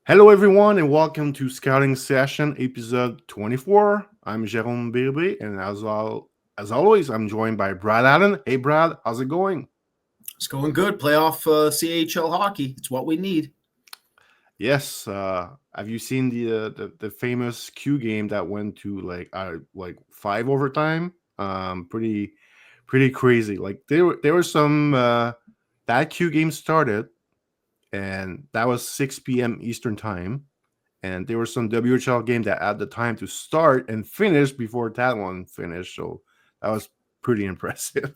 Hello, everyone, and welcome to Scouting Session, episode 24. I'm Jérôme Bérubé, and as always, I'm joined by Brad Allen. Hey, Brad, how's it going? It's going good. Playoff CHL hockey. It's what we need. Yes. Have you seen the famous Q game that went to like five overtime? Pretty crazy. Like there were some that Q game started, and that was 6 p.m. Eastern time. And there was some WHL game that had the time to start and finish before that one finished. So that was pretty impressive.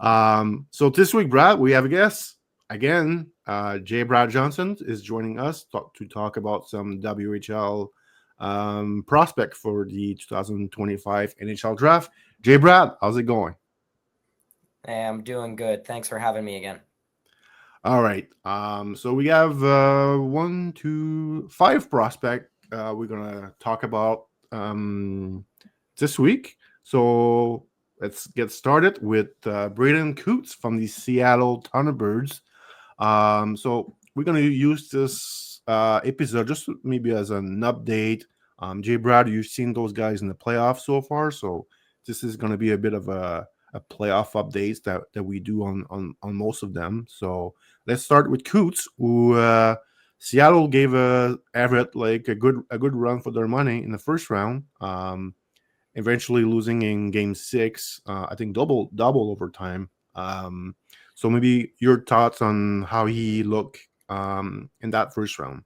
So this week, Brad, we have a guest again. J.Brad Johnston is joining us to talk about some WHL prospect for the 2025 NHL Draft. J.Brad, how's it going? Hey, I'm doing good. Thanks for having me again. All right. So we have 1, 2, 5 prospect we're gonna talk about this week. So let's get started with Braeden Cootes from the Seattle Thunderbirds. So we're gonna use this episode just maybe as an update. Jay Brad, you've seen those guys in the playoffs so far, so this is gonna be a bit of a playoff updates that we do on most of them. So let's start with Cootes, who Seattle gave Everett like a good run for their money in the first round. Eventually losing in Game 6, I think double overtime. So maybe your thoughts on how he looked in that first round.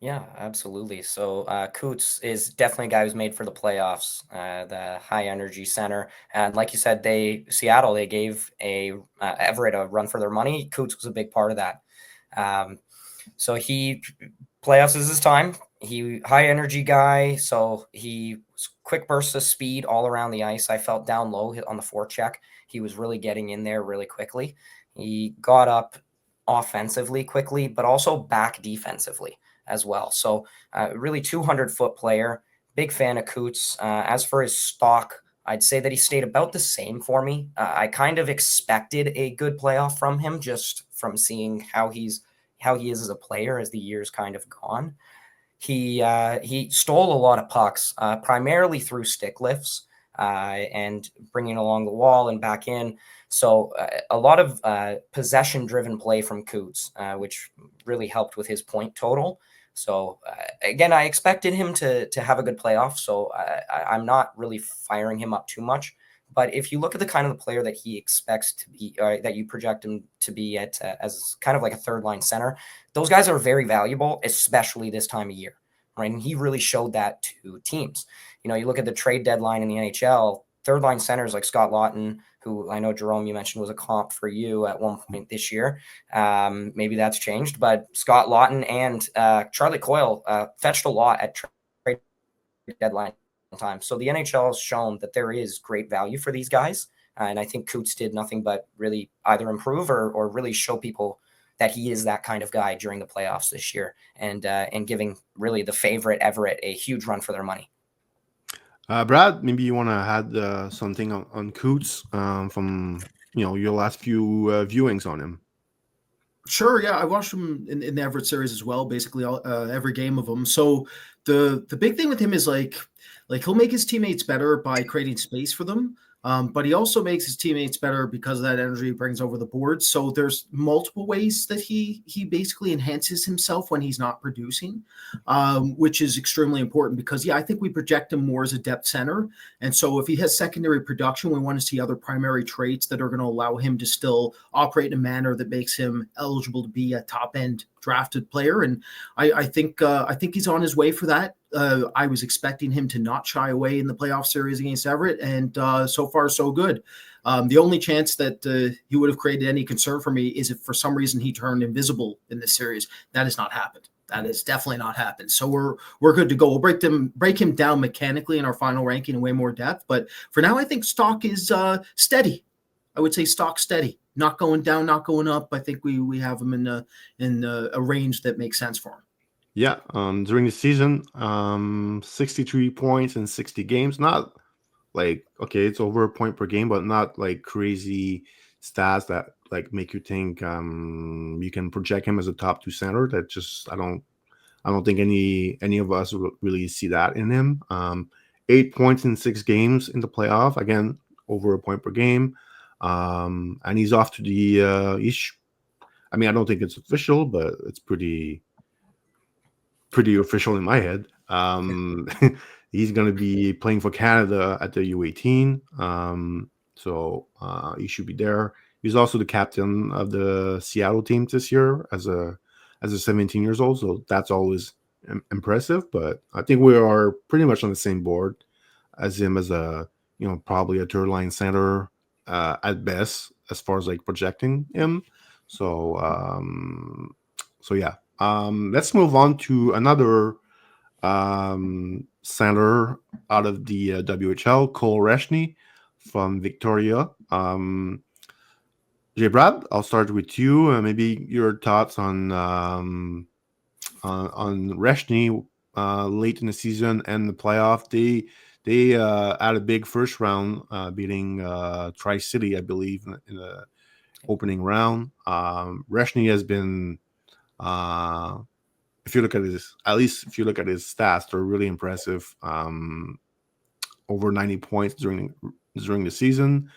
Yeah, absolutely. So Coots is definitely a guy who's made for the playoffs, the high energy center. And like you said, Seattle, they gave Everett a run for their money. Coots was a big part of that. So playoffs is his time. He high energy guy. So he quick bursts of speed all around the ice. I felt down low on the forecheck. He was really getting in there really quickly. He got up offensively quickly, but also back defensively as well. So really 200-foot player, big fan of Coots. As for his stock, I'd say that he stayed about the same for me. I kind of expected a good playoff from him just from seeing how he is as a player as the years kind of gone. He stole a lot of pucks, primarily through stick lifts and bringing along the wall and back in. So a lot of possession-driven play from Coots, which really helped with his point total. So again, I expected him to have a good playoff, so I'm not really firing him up too much. But if you look at the kind of the player that he expects to be, that you project him to be at as kind of like a third line center, those guys are very valuable, especially this time of year, right? And he really showed that to teams. You look at the trade deadline in the NHL, third line centers like Scott Laughton, who I know, Jérôme, you mentioned was a comp for you at one point this year. Maybe that's changed, but Scott Laughton and Charlie Coyle fetched a lot at trade deadline time. So the NHL has shown that there is great value for these guys. And I think Coots did nothing but really either improve or really show people that he is that kind of guy during the playoffs this year and giving really the favorite Everett a huge run for their money. Brad, maybe you want to add something on Coots from your last few viewings on him. Sure, yeah, I watched him in the Everett series as well, basically every game of them. So the big thing with him is like he'll make his teammates better by creating space for them. But he also makes his teammates better because of that energy he brings over the board. So there's multiple ways that he basically enhances himself when he's not producing, which is extremely important because, I think we project him more as a depth center. And so if he has secondary production, we want to see other primary traits that are going to allow him to still operate in a manner that makes him eligible to be a top-end drafted player. And I think he's on his way for that. I was expecting him to not shy away in the playoff series against Everett, and so far so good. The only chance that he would have created any concern for me is if for some reason he turned invisible in this series. That has not happened. That has definitely not happened. So we're good to go. We'll break him down mechanically in our final ranking in way more depth. But for now, I think stock is steady. I would say stock steady, not going down, not going up. I think we have him in a range that makes sense for him. Yeah, during the season, 63 points in 60 games. Not like, okay, it's over a point per game, but not like crazy stats that like make you think you can project him as a top 2 center. That just I I don't think any of us really see that in him. 8 points in 6 games in the playoff. Again, over a point per game. And he's off to the I mean, I don't think it's official, but it's pretty official in my head. He's going to be playing for Canada at the U18. So he should be there. He's also the captain of the Seattle team this year as a 17 years old. So that's always impressive. But I think we are pretty much on the same board as him as a, probably a third line center at best as far as like projecting him. So yeah. Let's move on to another center out of the WHL, Cole Reschny from Victoria. J.Brad, I'll start with you. Maybe your thoughts on Reschny late in the season and the playoff. They had a big first round, beating Tri-City, I believe, in the opening round. Reschny has been, if you look at his stats, they're really impressive. Over 90 points during the season.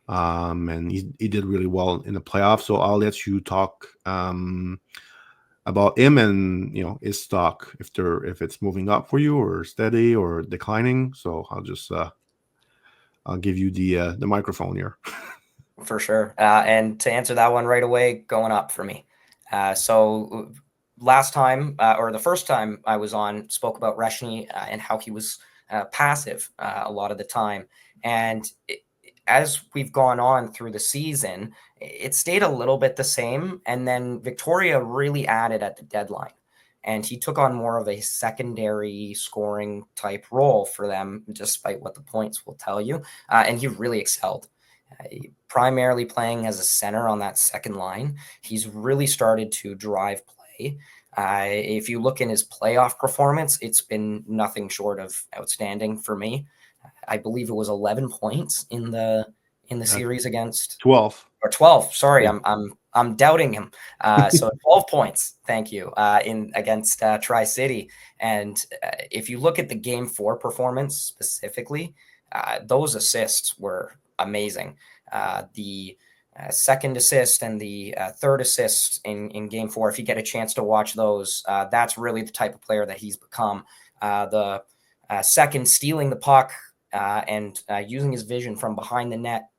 And he did really well in the playoffs. So I'll let you talk about him and his stock, if it's moving up for you or steady or declining. So I'll just I'll give you the microphone here. For sure. And to answer that one right away, going up for me. So last time, or the first time I was on, spoke about Reschny and how he was passive a lot of the time. And as we've gone on through the season, it stayed a little bit the same. And then Victoria really added at the deadline. And he took on more of a secondary scoring type role for them, despite what the points will tell you. And he really excelled. Primarily playing as a center on that second line. He's really started to drive play. If you look in his playoff performance, it's been nothing short of outstanding for me. I believe it was 11 points in the series against 12 or 12. Sorry, yeah. I'm doubting him. So 12 points. Thank you. In against Tri-City. And if you look at the Game 4 performance specifically, those assists were amazing. The second assist and the third assist in Game 4, if you get a chance to watch those, that's really the type of player that he's become. The second, stealing the puck and using his vision from behind the net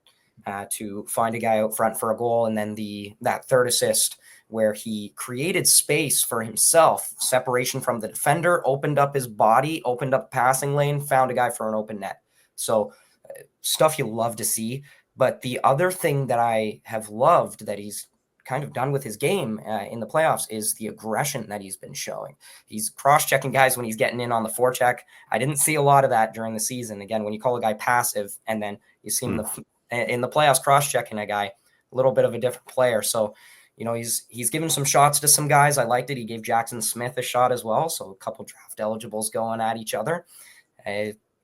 to find a guy out front for a goal. And then that third assist where he created space for himself, separation from the defender, opened up his body, opened up passing lane, found a guy for an open net. So stuff you love to see. But the other thing that I have loved that he's kind of done with his game in the playoffs is the aggression that he's been showing. He's cross-checking guys when he's getting in on the forecheck. I didn't see a lot of that during the season. Again, when you call a guy passive and then you see him in the playoffs cross-checking a guy, a little bit of a different player. So, he's given some shots to some guys. I liked it. He gave Jackson Smith a shot as well. So a couple draft eligibles going at each other.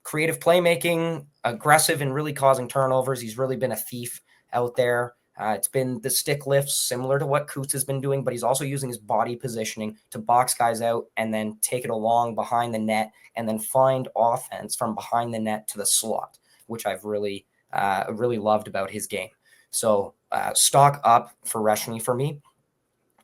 Creative playmaking, aggressive and really causing turnovers. He's really been a thief out there. It's been the stick lifts, similar to what Cootes has been doing, but he's also using his body positioning to box guys out and then take it along behind the net and then find offense from behind the net to the slot, which I've really loved about his game. So stock up for Reschny for me.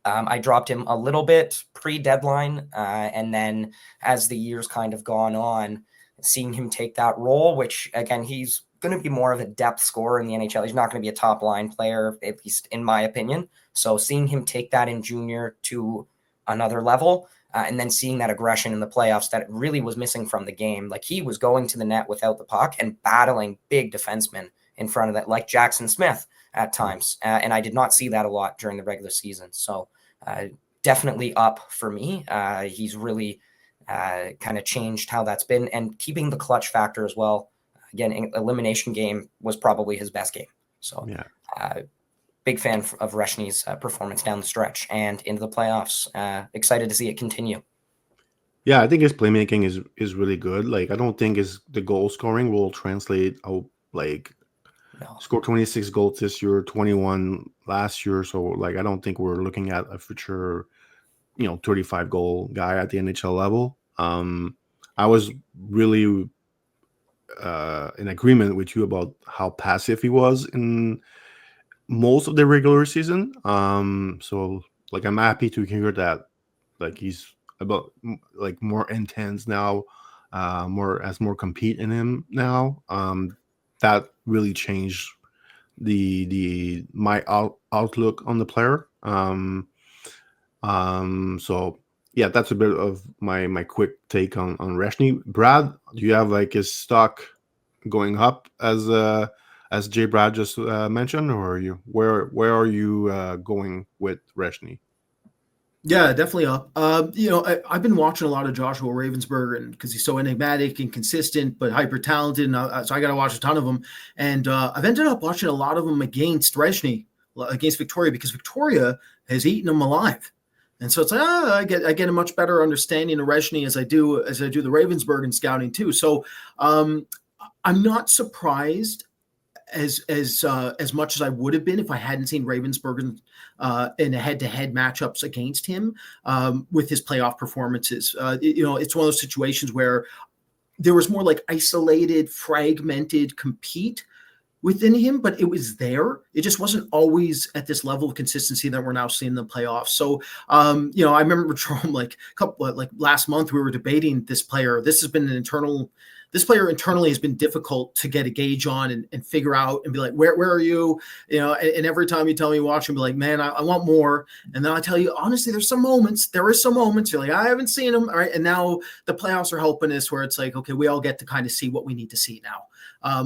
I dropped him a little bit pre-deadline, and then as the years kind of gone on, seeing him take that role, which, again, he's going to be more of a depth scorer in the NHL. He's not going to be a top-line player, at least in my opinion. So seeing him take that in junior to another level, and then seeing that aggression in the playoffs that really was missing from the game. Like, he was going to the net without the puck and battling big defensemen in front of that, like Jackson Smith at times. And I did not see that a lot during the regular season. So definitely up for me. He's really kind of changed how that's been, and keeping the clutch factor as well. Again, elimination game was probably his best game. So big fan of Reschny's performance down the stretch and into the playoffs. Excited to see it continue. Yeah, I think his playmaking is really good. Like, I don't think the goal scoring will translate out. Like, scored 26 goals this year, 21 last year. So, like, I don't think we're looking at a future 35 goal guy at the NHL level. I was really in agreement with you about how passive he was in most of the regular season. So like I'm happy to hear that like he's about like more intense now, more compete in him now. That really changed my outlook on the player. So yeah, that's a bit of my quick take on Reschny. Brad, do you have like his stock going up as J.Brad just mentioned, or are you where are you going with Reschny? Yeah, definitely up. I've been watching a lot of Joshua Ravensburger, and because he's so enigmatic and consistent, but hyper talented, and so I got to watch a ton of them. And I've ended up watching a lot of them against Reschny, against Victoria, because Victoria has eaten him alive. And so it's like I get a much better understanding of Reschny as I do the Ravensburger scouting too. So I'm not surprised as much as I would have been if I hadn't seen Ravensburger in a head-to-head matchups against him with his playoff performances. It's one of those situations where there was more like isolated, fragmented compete within him, but it was there. It just wasn't always at this level of consistency that we're now seeing in the playoffs. So, I remember Jerome, last month we were debating this player. This player internally has been difficult to get a gauge on and figure out and be like, where are you? And every time you tell me watch him, be like, man, I want more. And then I tell you, honestly, there are some moments you're like, I haven't seen him. All right. And now the playoffs are helping us where it's like, okay, we all get to kind of see what we need to see now.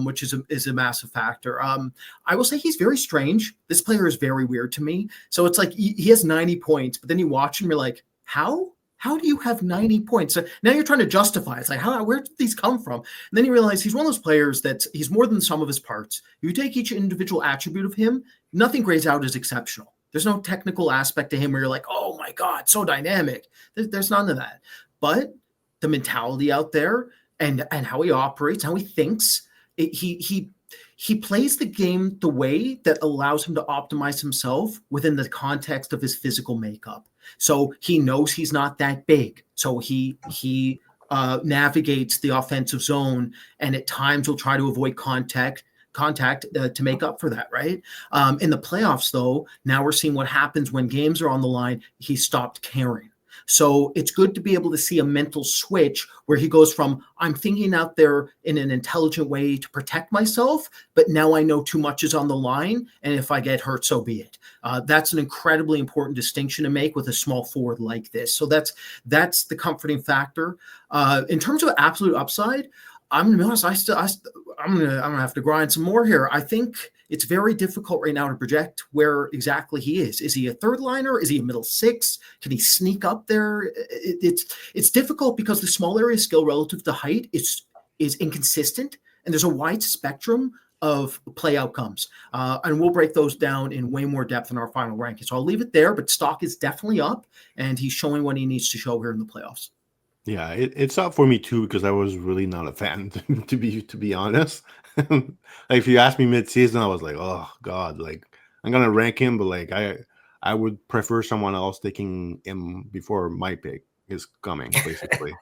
Which is a massive factor. I will say he's very strange. This player is very weird to me. So it's like he has 90 points, but then you watch him, you're like, how? How do you have 90 points? So now you're trying to justify. It's like, where did these come from? And then you realize he's one of those players that he's more than the sum of his parts. You take each individual attribute of him, nothing grades out as exceptional. There's no technical aspect to him where you're like, oh my God, so dynamic. There's none of that. But the mentality out there and how he operates, how he thinks, he plays the game the way that allows him to optimize himself within the context of his physical makeup. So he knows he's not that big. So he navigates the offensive zone, and at times will try to avoid contact to make up for that, right? In the playoffs, though, now we're seeing what happens when games are on the line. He stopped caring. So it's good to be able to see a mental switch where he goes from, I'm thinking out there in an intelligent way to protect myself, but now I know too much is on the line, and if I get hurt, so be it. That's an incredibly important distinction to make with a small forward like this. So that's the comforting factor. In terms of absolute upside, I'm gonna be honest. I'm gonna have to grind some more here. I think it's very difficult right now to project where exactly he is. Is he a third liner? Is he a middle six? Can he sneak up there? It's difficult because the small area skill relative to height is inconsistent, and there's a wide spectrum of play outcomes. And we'll break those down in way more depth in our final ranking. So I'll leave it there, but stock is definitely up, and he's showing what he needs to show here in the playoffs. Yeah, it's up for me too because I was really not a fan to be honest. Like if you asked me mid-season, I was like, oh God, like I'm gonna rank him, but like I would prefer someone else taking him before my pick is coming, basically.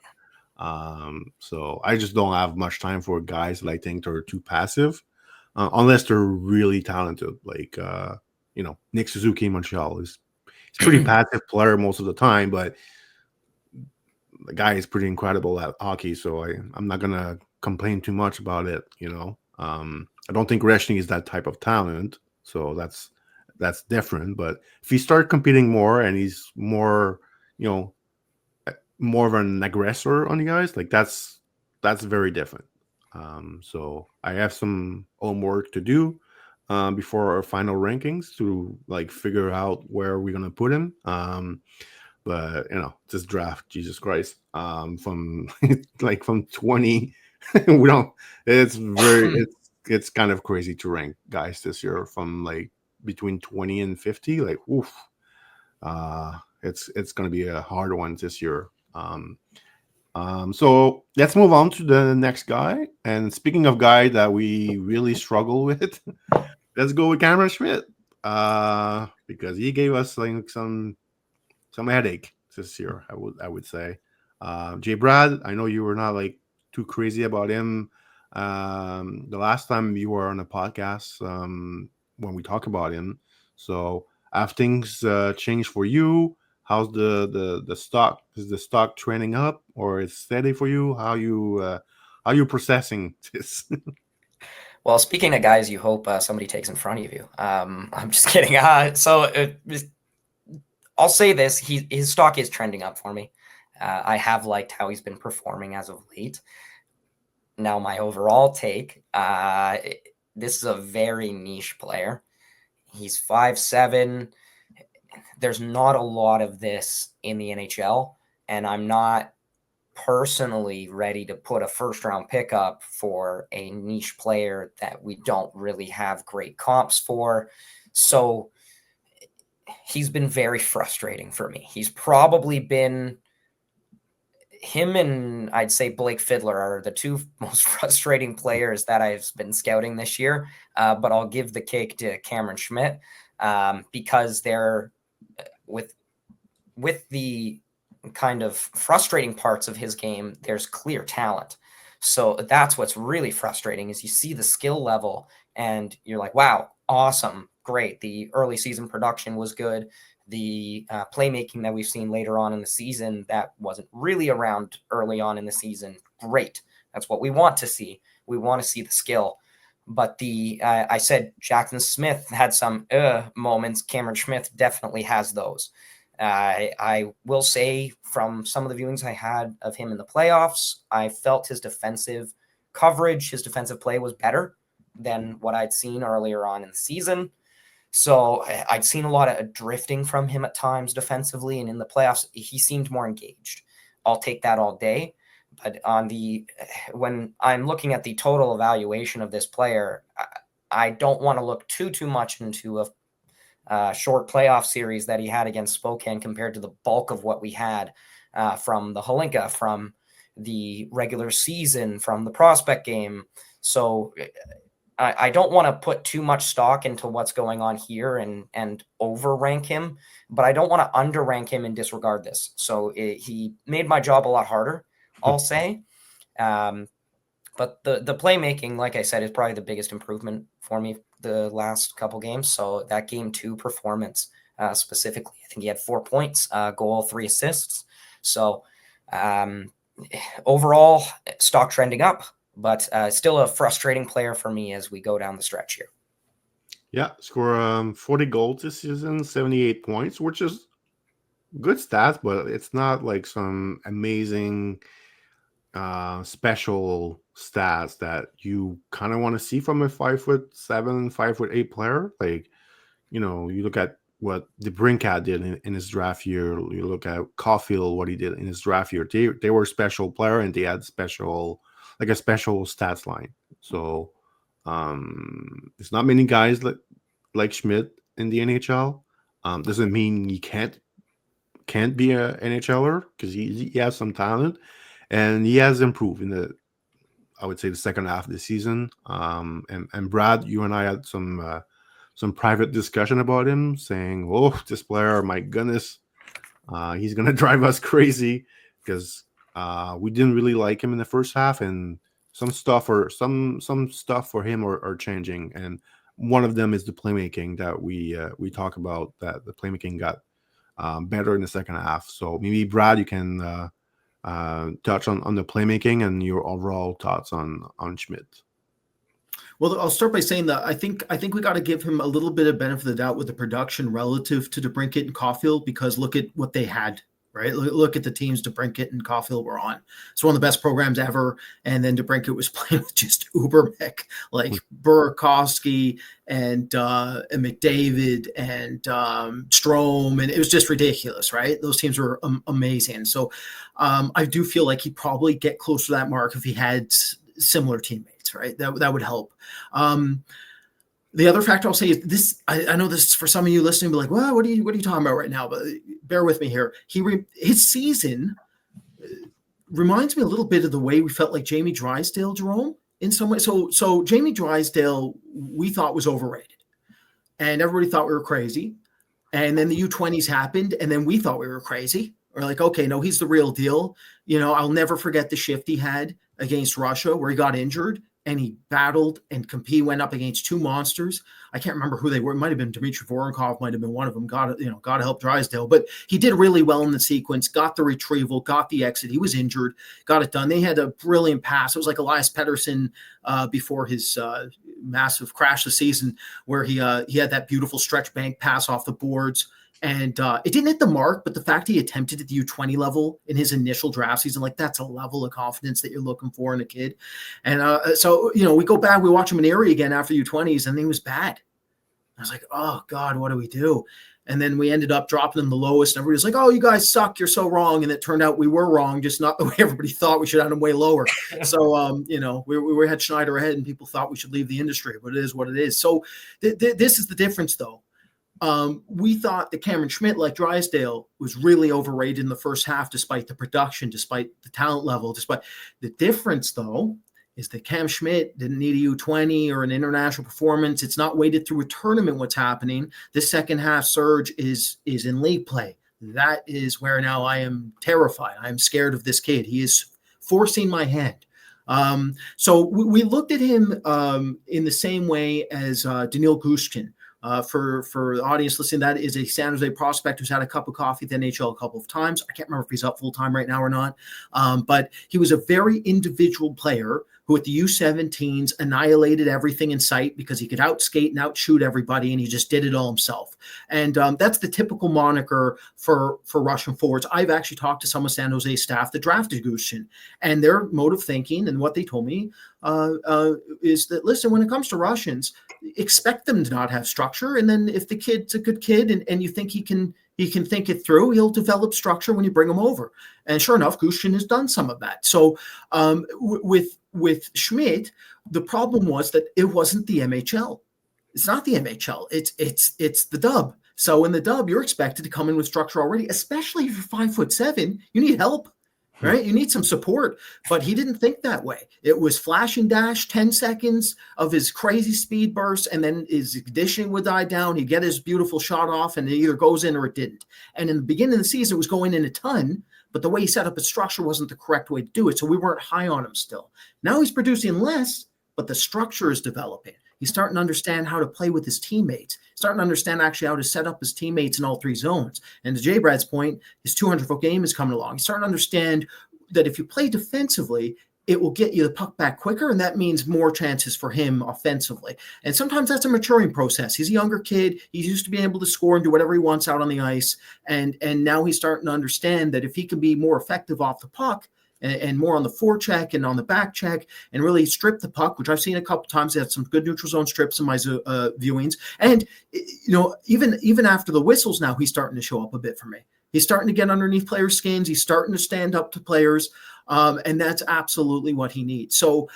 So I just don't have much time for guys that I think are too passive, unless they're really talented. Like Nick Suzuki in Montreal he's pretty passive player most of the time, but the guy is pretty incredible at hockey, so I'm not gonna complain too much about it. I don't think Reschny is that type of talent, so that's different. But if he start competing more and he's more, more of an aggressor on the guys, like that's very different. So I have some homework to do before our final rankings to like figure out where we're gonna put him. But this draft, Jesus Christ, from from 20, we don't. It's kind of crazy to rank guys this year from like between 20 and 50. Like, oof, it's gonna be a hard one this year. So let's move on to the next guy. And speaking of guy that we really struggle with, let's go with Cameron Schmidt, because he gave us like some headache this year. I would say. J.Brad, I know you were not like too crazy about him. The last time you were on a podcast, when we talk about him. So have things changed for you? How's the stock? Is the stock trending up or is steady for you? How you processing this? Well, speaking of guys, you hope somebody takes in front of you. I'm just kidding. I'll say this: his stock is trending up for me. I have liked how he's been performing as of late. Now, my overall take: this is a very niche player. He's 5'7". There's not a lot of this in the NHL, and I'm not personally ready to put a first-round pickup for a niche player that we don't really have great comps for. So he's been very frustrating for me. He's probably been him and I'd say Blake Fiddler are the two most frustrating players that I've been scouting this year. But I'll give the cake to Cameron Schmidt because they're with the kind of frustrating parts of his game, there's clear talent. So that's what's really frustrating is you see the skill level and you're like, wow, awesome, great. The early season production was good. The playmaking that we've seen later on in the season that wasn't really around early on in the season, great. That's what we want to see. We want to see the skill. But I said Jackson Smith had some moments. Cameron Schmidt definitely has those. I will say from some of the viewings I had of him in the playoffs, I felt his defensive coverage, his defensive play was better than what I'd seen earlier on in the season. So I'd seen a lot of drifting from him at times defensively, and in the playoffs, he seemed more engaged. I'll take that all day. But when I'm looking at the total evaluation of this player, I don't want to look too much into a short playoff series that he had against Spokane compared to the bulk of what we had from the Holinka, from the regular season, from the prospect game. So I don't want to put too much stock into what's going on here and overrank him, but I don't want to underrank him and disregard this. So he made my job a lot harder, I'll say. But the playmaking, like I said, is probably the biggest improvement for me the last couple games. So that game 2 performance specifically, I think he had 4 points, goal, 3 assists. So overall, stock trending up, but still a frustrating player for me as we go down the stretch here. Yeah, score 40 goals this season, 78 points, which is good stats, but it's not like some amazing special stats that you kind of want to see from a 5'7", 5'8" player. Like, you look at what DeBrincat did in his draft year. You look at Caulfield, what he did in his draft year. They were a special player and they had a special stats line. So there's not many guys like Schmidt in the NHL. Doesn't mean he can't be a NHLer because he has some talent. And he has improved in I would say, the second half of the season. And Brad, you and I had some private discussion about him, saying, "Oh, this player, my goodness, he's gonna drive us crazy," because we didn't really like him in the first half, and some stuff for him are changing. And one of them is the playmaking that we talk about. That the playmaking got better in the second half. So maybe Brad, you can touch on the playmaking and your overall thoughts on Schmidt. Well, I'll start by saying that I think we got to give him a little bit of benefit of the doubt with the production relative to DeBrincat and Caulfield, because look at what they had, right? Look at the teams DeBrincat and Caulfield were on. It's one of the best programs ever, and then DeBrincat was playing with just uber mech, like Burakovsky and McDavid and Strome, and it was just ridiculous, right? Those teams were amazing. So I do feel like he'd probably get close to that mark if he had similar teammates, right? That would help. The other factor I'll say is this. I know this for some of you listening, be like, well, what are you talking about right now? But bear with me here. His season reminds me a little bit of the way we felt like Jamie Drysdale, Jerome, in some way. So Jamie Drysdale, we thought was overrated, and everybody thought we were crazy. And then the U20s happened, and then we thought we were crazy, Or like, okay, no, he's the real deal. I'll never forget the shift he had against Russia where he got injured and he battled and went up against two monsters. I can't remember who they were. It might have been Dmitry Voronkov, might have been one of them. God help Drysdale. But he did really well in the sequence, got the retrieval, got the exit. He was injured, got it done. They had a brilliant pass. It was like Elias Pettersson before his massive crash this season where he had that beautiful stretch bank pass off the boards. And it didn't hit the mark, but the fact he attempted at the U20 level in his initial draft season, like that's a level of confidence that you're looking for in a kid. And so we go back, we watch him in Erie again after U20s, and he was bad. I was like, oh God, what do we do? And then we ended up dropping him the lowest. And everybody was like, oh, you guys suck. You're so wrong. And it turned out we were wrong, just not the way everybody thought. We should have him way lower. So, we had Schneider ahead and people thought we should leave the industry, but it is what it is. So this is the difference, though. We thought that Cameron Schmidt, like Drysdale, was really overrated in the first half, despite the production, despite the talent level, despite the difference, though, is that Cam Schmidt didn't need a U20 or an international performance. It's not weighted through a tournament. What's happening? The second half surge is in league play. That is where now I am terrified. I'm scared of this kid. He is forcing my hand. So we looked at him in the same way as Daniil Gushkin. For the audience listening, that is a San Jose prospect who's had a cup of coffee at the NHL a couple of times. I can't remember if he's up full-time right now or not. But he was a very individual player who at the U17s annihilated everything in sight because he could outskate and outshoot everybody, and he just did it all himself. And that's the typical moniker for Russian forwards. I've actually talked to some of San Jose staff that drafted Gushkin, and their mode of thinking and what they told me is that, listen, when it comes to Russians, expect them to not have structure. And then if the kid's a good kid and you think he can think it through, he'll develop structure when you bring him over. And sure enough, Gushkin has done some of that. So with Schmidt, the problem was that it wasn't the MHL. It's not the MHL. It's the dub. So in the dub, you're expected to come in with structure already, especially if you're 5'7". You need help. Right? You need some support, but he didn't think that way. It was flash and dash, 10 seconds of his crazy speed burst, and then his conditioning would die down. He'd get his beautiful shot off, and it either goes in or it didn't. And in the beginning of the season, it was going in a ton, but the way he set up his structure wasn't the correct way to do it, so we weren't high on him still. Now he's producing less, but the structure is developing. He's starting to understand how to play with his teammates, starting to understand actually how to set up his teammates in all three zones. And to J.Brad's point, his 200-foot game is coming along. He's starting to understand that if you play defensively, it will get you the puck back quicker, and that means more chances for him offensively. And sometimes that's a maturing process. He's a younger kid. He's used to being able to score and do whatever he wants out on the ice. And now he's starting to understand that if he can be more effective off the puck, and more on the forecheck and on the back check and really strip the puck, which I've seen a couple times. They had some good neutral zone strips in my viewings. And, even after the whistles now, he's starting to show up a bit for me. He's starting to get underneath players' skins. He's starting to stand up to players. And that's absolutely what he needs. So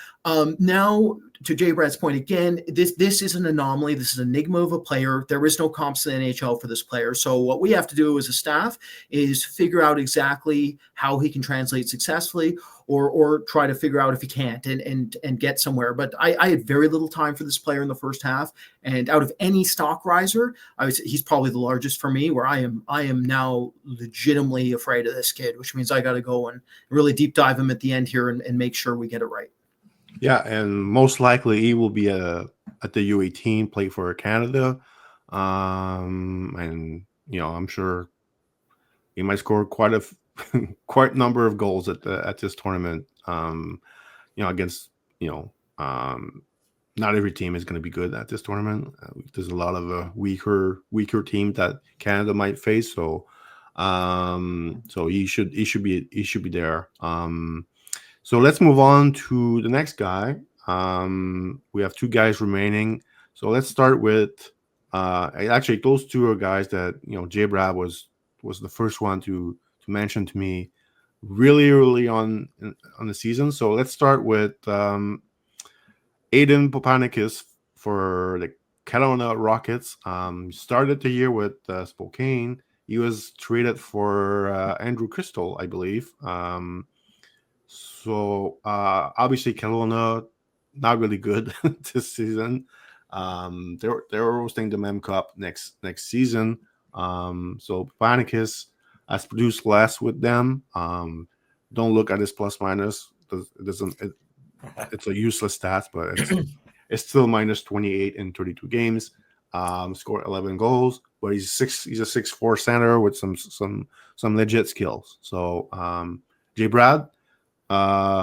now, to J.Brad's point again, this is an anomaly. This is an enigma of a player. There is no comps in the NHL for this player. So what we have to do as a staff is figure out exactly how he can translate successfully, or try to figure out if he can't and get somewhere. But I had very little time for this player in the first half. And out of any stock riser, he's probably the largest for me, where I am now legitimately afraid of this kid, which means I got to go and really deep dive him at the end here and make sure we get it right. Yeah, and most likely he will be at the U18, play for Canada, and I'm sure he might score quite a number of goals at this tournament. Against not every team is going to be good at this tournament. There's a lot of weaker team that Canada might face. So he should be there. So let's move on to the next guy. We have two guys remaining. So let's start with actually those two are guys that J.Brad was the first one to mention to me really early on the season. So let's start with Hayden Paupanekis for the Kelowna Rockets. Started the year with Spokane. He was traded for Andrew Crystal, I believe. So obviously Kelowna not really good this season. They're hosting the Mem Cup next season. So Paupanekis has produced less with them. Don't look at his plus minus. It's a useless stat, but it's still minus 28 in 32 games. Scored 11 goals, but he's a 6'4" center with some legit skills. So J.Brad,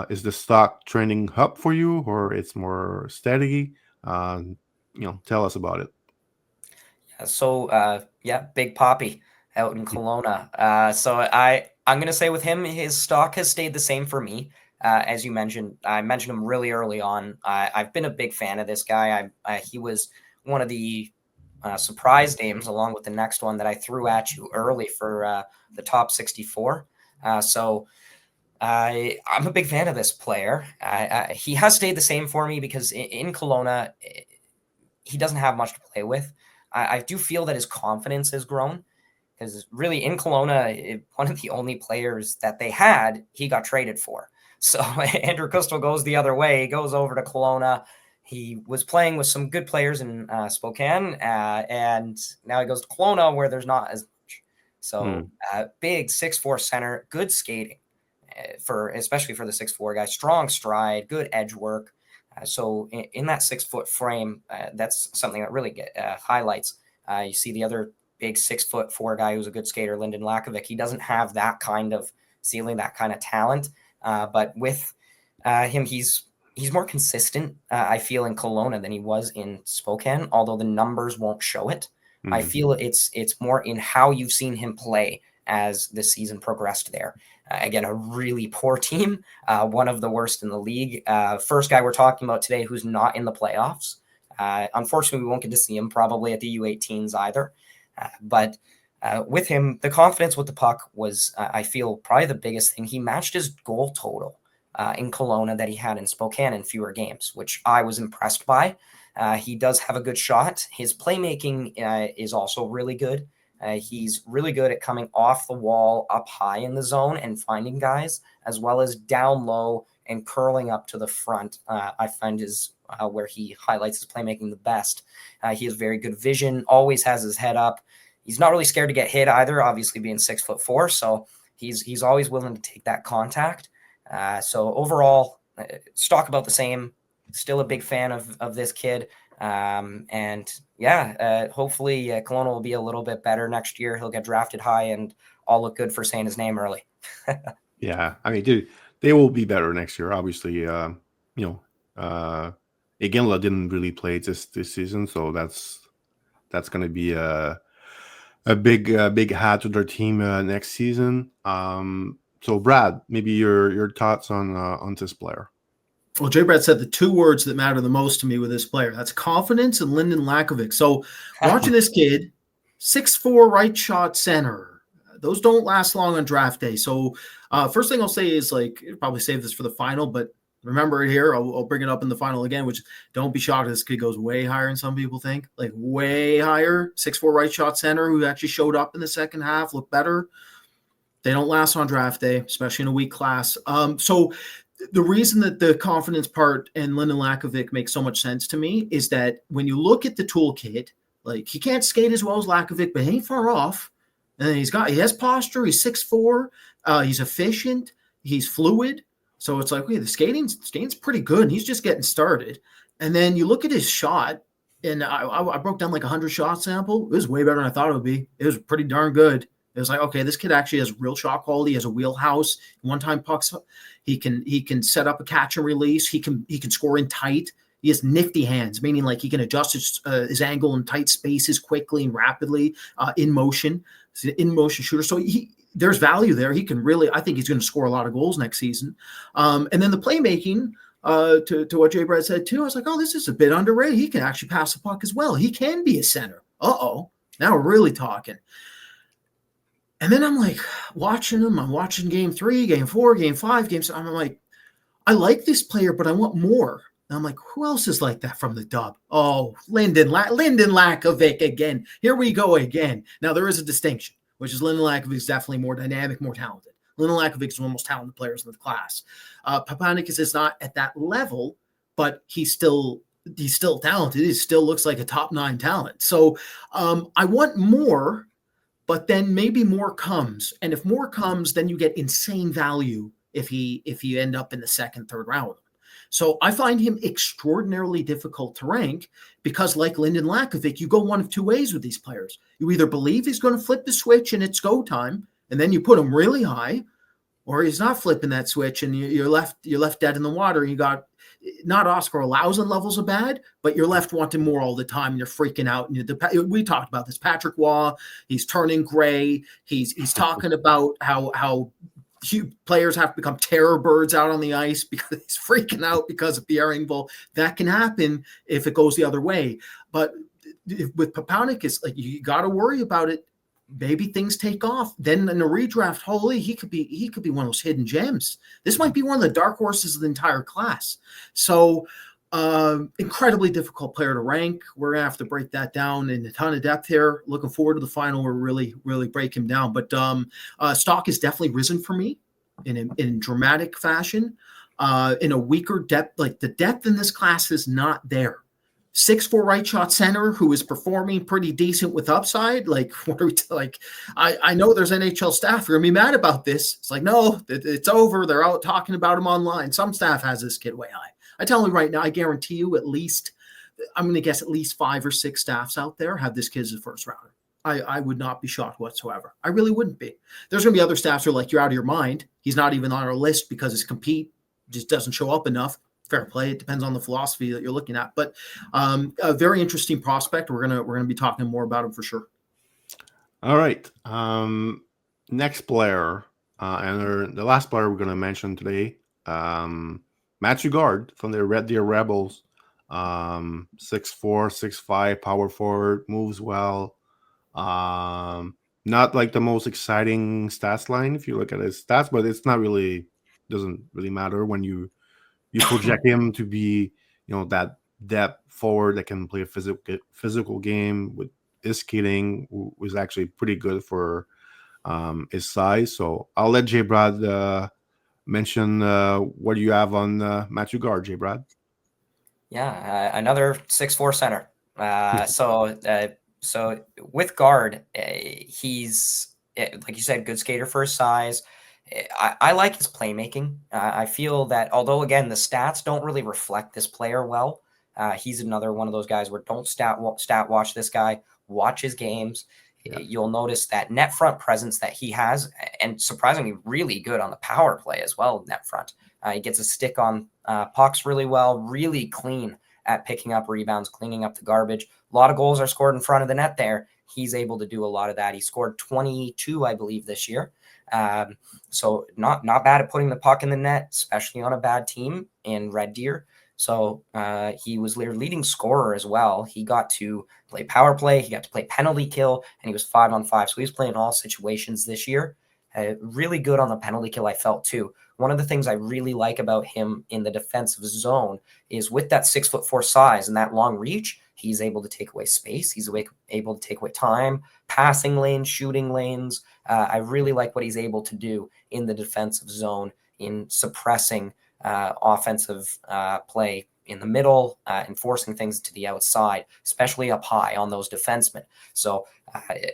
is the stock trending up for you, or it's more steady? Tell us about it. So Big Poppy out in Kelowna. So I'm gonna say with him, his stock has stayed the same for me. As you mentioned, I mentioned him really early on. I've been a big fan of this guy. He was one of the surprise names, along with the next one that I threw at you early for the top 64. So I'm a big fan of this player. He has stayed the same for me because in Kelowna, he doesn't have much to play with. I do feel that his confidence has grown because really in Kelowna, one of the only players that they had, he got traded for. So Andrew Kustel goes the other way. He goes over to Kelowna. He was playing with some good players in Spokane, and now he goes to Kelowna where there's not as much. So big 6'4" center, good skating especially for the 6'4" guy, strong stride, good edge work. So in that 6 foot frame, that's something that really highlights. You see the other big 6'4" guy who's a good skater, Lyndon Lakovic. He doesn't have that kind of ceiling, that kind of talent. But with him, he's more consistent, I feel, in Kelowna than he was in Spokane, although the numbers won't show it. Mm-hmm. I feel it's more in how you've seen him play as the season progressed there. Again, a really poor team, one of the worst in the league. First guy we're talking about today who's not in the playoffs. Unfortunately, we won't get to see him probably at the U18s either. But with him, the confidence with the puck was, I feel, probably the biggest thing. He matched his goal total in Kelowna that he had in Spokane in fewer games, which I was impressed by. He does have a good shot. His playmaking is also really good. He's really good at coming off the wall up high in the zone and finding guys, as well as down low and curling up to the front. I find is where he highlights his playmaking the best. He has very good vision, always has his head up. He's not really scared to get hit either, obviously being 6'4". So he's always willing to take that contact. So overall, stock about the same. Still a big fan of this kid. Hopefully Kelowna will be a little bit better next year. He'll get drafted high and all look good for saying his name early. Yeah. I mean, dude, they will be better next year. Obviously, Iginla didn't really play this season. So that's going to be a big hat to their team next season. So Brad, maybe your thoughts on this player. Well, J.Brad said the two words that matter the most to me with this player. That's confidence and Lyndon Lakovic. So watching this kid, 6'4" right shot center. Those don't last long on draft day. So first thing I'll say is, like, probably save this for the final, but remember it here. I'll bring it up in the final again, which don't be shocked if this kid goes way higher than some people think. Like way higher. 6'4" right shot center who actually showed up in the second half, looked better. They don't last on draft day, especially in a weak class. So the reason that the confidence part and Lyndon Lakovic makes so much sense to me is that when you look at the toolkit, like, he can't skate as well as Lakovic, but he ain't far off. And he has posture. He's 6'4". He's efficient. He's fluid. So it's like, the skating's pretty good. And he's just getting started. And then you look at his shot, and I broke down like 100 shot sample. It was way better than I thought it would be. It was pretty darn good. It was like, okay, this kid actually has real shot quality, has a wheelhouse. One-time pucks, he can set up a catch and release. He can score in tight. He has nifty hands, meaning like he can adjust his angle in tight spaces quickly and rapidly in motion. He's an in-motion shooter. So there's value there. He can really, I think he's going to score a lot of goals next season. And then the playmaking, to what J.Brad said too, I was like, oh, this is a bit underrated. He can actually pass the puck as well. He can be a center. Now we're really talking. And then I'm like watching him. I'm watching game 3, game 4, game 5, game 6. I'm like, I like this player, but I want more. And I'm like, who else is like that from the dub? Oh, Lyndon Lakovic again. Here we go again. Now there is a distinction, which is Lyndon Lakovic is definitely more dynamic, more talented. Lyndon Lakovic is one of the most talented players in the class. Paupanekis is not at that level, but he's still talented. He still looks like a top 9 talent. So I want more. but then maybe more comes. And if more comes, then you get insane value if you end up in the second, third round. So I find him extraordinarily difficult to rank because, like Lyndon Lakovic, you go one of two ways with these players. You either believe he's going to flip the switch and it's go time, and then you put him really high, or he's not flipping that switch and you're left dead in the water. You got not Oscar Olauzen levels of bad, but you're left wanting more all the time. And you're freaking out. And we talked about this. Patrick Waugh, he's turning gray. He's talking about how players have to become terror birds out on the ice because he's freaking out because of Pierre Engvall. That can happen if it goes the other way. But with Paupanekis, like, you got to worry about it. Maybe things take off. Then in a redraft, holy, he could be one of those hidden gems. This might be one of the dark horses of the entire class. So incredibly difficult player to rank. We're gonna have to break that down in a ton of depth here. Looking forward to the final where we really break him down. But stock has definitely risen for me in dramatic fashion. In a weaker depth, like the depth in this class is not there. 6'4" right shot center who is performing pretty decent with upside. Like, what are we like? I know there's NHL staff who are gonna be mad about this. It's like, no, it's over. They're out talking about him online. Some staff has this kid way high. I tell you right now, I guarantee you I'm going to guess at least 5 or 6 staffs out there have this kid as a first rounder. I would not be shocked whatsoever. I really wouldn't be. There's going to be other staffs who are like, you're out of your mind. He's not even on our list because his compete just doesn't show up enough. Fair play. It depends on the philosophy that you're looking at, but a very interesting prospect. We're gonna be talking more about him for sure. All right. Next player, and the last player we're gonna mention today, Matthew Gard from the Red Deer Rebels. 6'4", 6'5", power forward, moves well. Not like the most exciting stats line if you look at his stats, but it's not really doesn't really matter when you project him to be, that depth forward that can play a physical game with his skating was actually pretty good for his size. So I'll let J.Brad mention what do you have on Matthew Gard, J.Brad? Yeah, another 6'4" center. So with Gard, he's, like you said, good skater for his size. I like his playmaking. I feel that although, again, the stats don't really reflect this player well, he's another one of those guys where don't stat watch this guy, watch his games. Yeah. You'll notice that net front presence that he has, and surprisingly really good on the power play as well, net front. He gets a stick on pucks really well, really clean at picking up rebounds, cleaning up the garbage. A lot of goals are scored in front of the net there. He's able to do a lot of that. He scored 22, I believe, this year. So not bad at putting the puck in the net, especially on a bad team in Red Deer. So he was their leading scorer as well. He got to play power play. He got to play penalty kill, and he was 5-on-5. So he's playing all situations this year. Really good on the penalty kill, I felt, too. One of the things I really like about him in the defensive zone is with that 6'4" size and that long reach, he's able to take away space. He's able to take away time, passing lanes, shooting lanes. I really like what he's able to do in the defensive zone in suppressing offensive play in the middle and forcing things to the outside, especially up high on those defensemen. So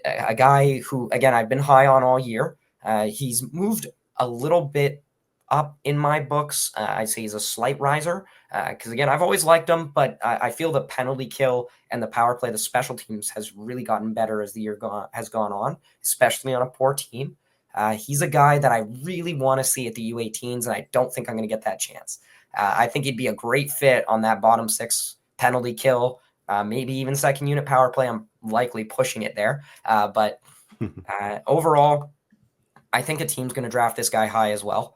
a guy who, again, I've been high on all year. He's moved a little bit up in my books. I'd say he's a slight riser because, again, I've always liked him, but I feel the penalty kill and the power play, the special teams has really gotten better as the year has gone on, especially on a poor team. He's a guy that I really want to see at the U18s, and I don't think I'm going to get that chance. I think he'd be a great fit on that bottom 6 penalty kill, maybe even second unit power play. I'm likely pushing it there. But overall, I think a team's going to draft this guy high as well.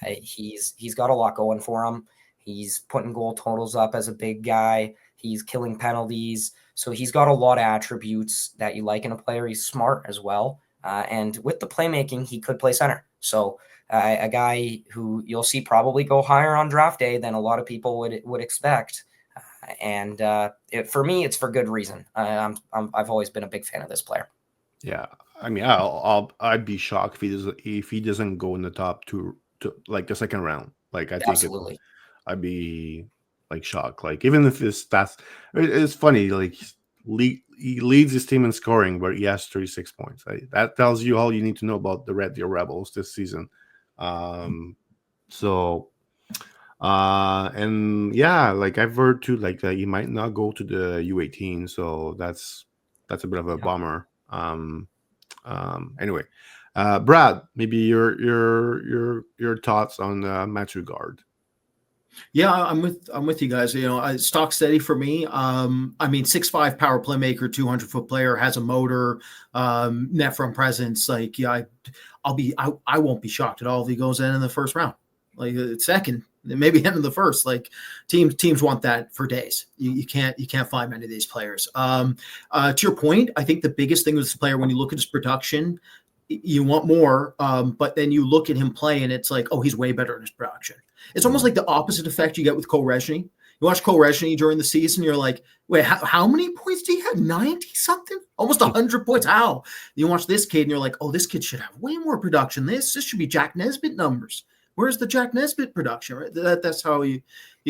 He's got a lot going for him. He's putting goal totals up as a big guy. He's killing penalties. So he's got a lot of attributes that you like in a player. He's smart as well. And with the playmaking, he could play center. So a guy who you'll see probably go higher on draft day than a lot of people would expect. For me, it's for good reason. I've always been a big fan of this player. Yeah, I mean, I'd be shocked if he doesn't go in the top two, like the second round. Like I think absolutely, I'd be like shocked. Like even if his stats, it's funny. Like he leads his team in scoring, but he has 36 points. That tells you all you need to know about the Red Deer Rebels this season. And yeah, like I've heard too, like he might not go to the U18, so that's a bit of a bummer. Anyway, Brad, maybe your thoughts on Matthew Gard. Yeah, I'm with you guys. Stock steady for me. I mean, 6'5" power playmaker, 200-foot player, has a motor, net front presence. Like, yeah, I won't be shocked at all if he goes in the first round, like second, maybe end of the first. Like teams want that for days. You can't find many of these players. To your point, I think the biggest thing with this player, when you look at his production, you want more, but then you look at him play and it's like, oh, he's way better in his production. It's almost like the opposite effect you get with Cole Reschny. You watch Cole Reschny during the season, you're like, wait, how many points do you have? 90-something? Almost 100 points. How? You watch this kid and you're like, oh, this kid should have way more production. This should be Jack Nesbitt numbers. Where's the Jack Nesbitt production? Right? That's how you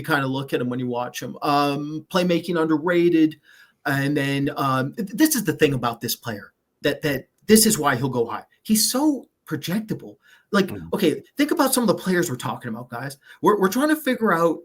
kind of look at him when you watch him. Playmaking underrated. And then this is the thing about this player, that this is why he'll go high. He's so projectable. Like, okay, think about some of the players we're talking about, guys. We're trying to figure out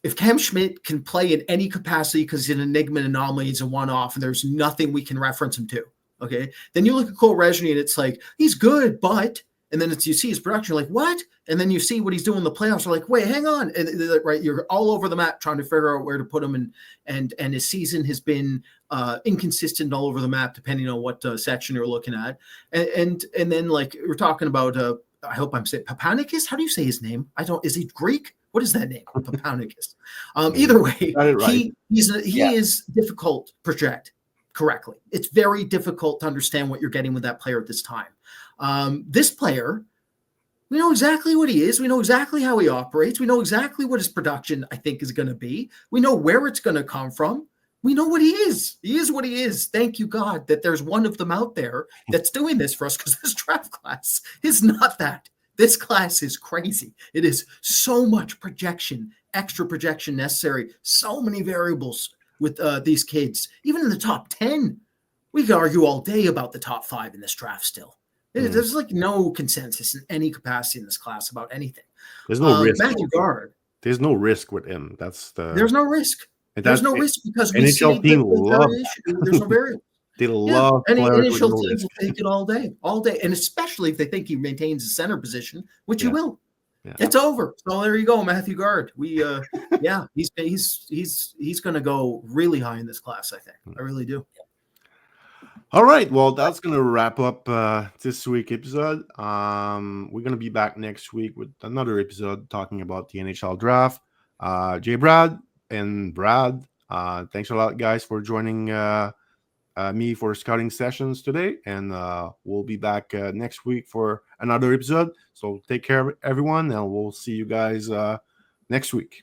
if Cam Schmidt can play in any capacity because he's an enigma, an anomaly, he's a one-off, and there's nothing we can reference him to. Okay, then you look at Cole Reschny and it's like, he's good, but, and then you see his production, you're like, what? And then you see what he's doing in the playoffs, you're like, wait, hang on. And right, you're all over the map trying to figure out where to put him, and his season has been inconsistent all over the map depending on what section you're looking at. And then, like, we're talking about I hope I'm saying Paupanekis. How do you say his name? Is he Greek? What is that name? Paupanekis. Either way, right. he is difficult to project correctly. It's very difficult to understand what you're getting with that player at this time. This player, we know exactly what he is. We know exactly how he operates. We know exactly what his production, I think, is going to be. We know where it's going to come from. We know what he is. He is what he is. Thank you, God, that there's one of them out there that's doing this for us, because this draft class is not that. This class is crazy. It is so much projection, extra projection necessary, so many variables with these kids. Even in the top 10, we could argue all day about the top 5 in this draft still. There's like no consensus in any capacity in this class about anything. There's no risk. Matthew Gard. There's no risk with him. There's no risk. There's no risk because we NHL team love there's no variable. They love any NHL team will take it all day, and especially if they think he maintains his center position, which he will. Yeah. It's over. So there you go, Matthew Gard. We he's going to go really high in this class. I think I really do. All right, well, that's going to wrap up this week's episode. We're going to be back next week with another episode talking about the NHL Draft. J.Brad and Brad, thanks a lot, guys, for joining me for scouting sessions today. And we'll be back next week for another episode. So take care of everyone, and we'll see you guys next week.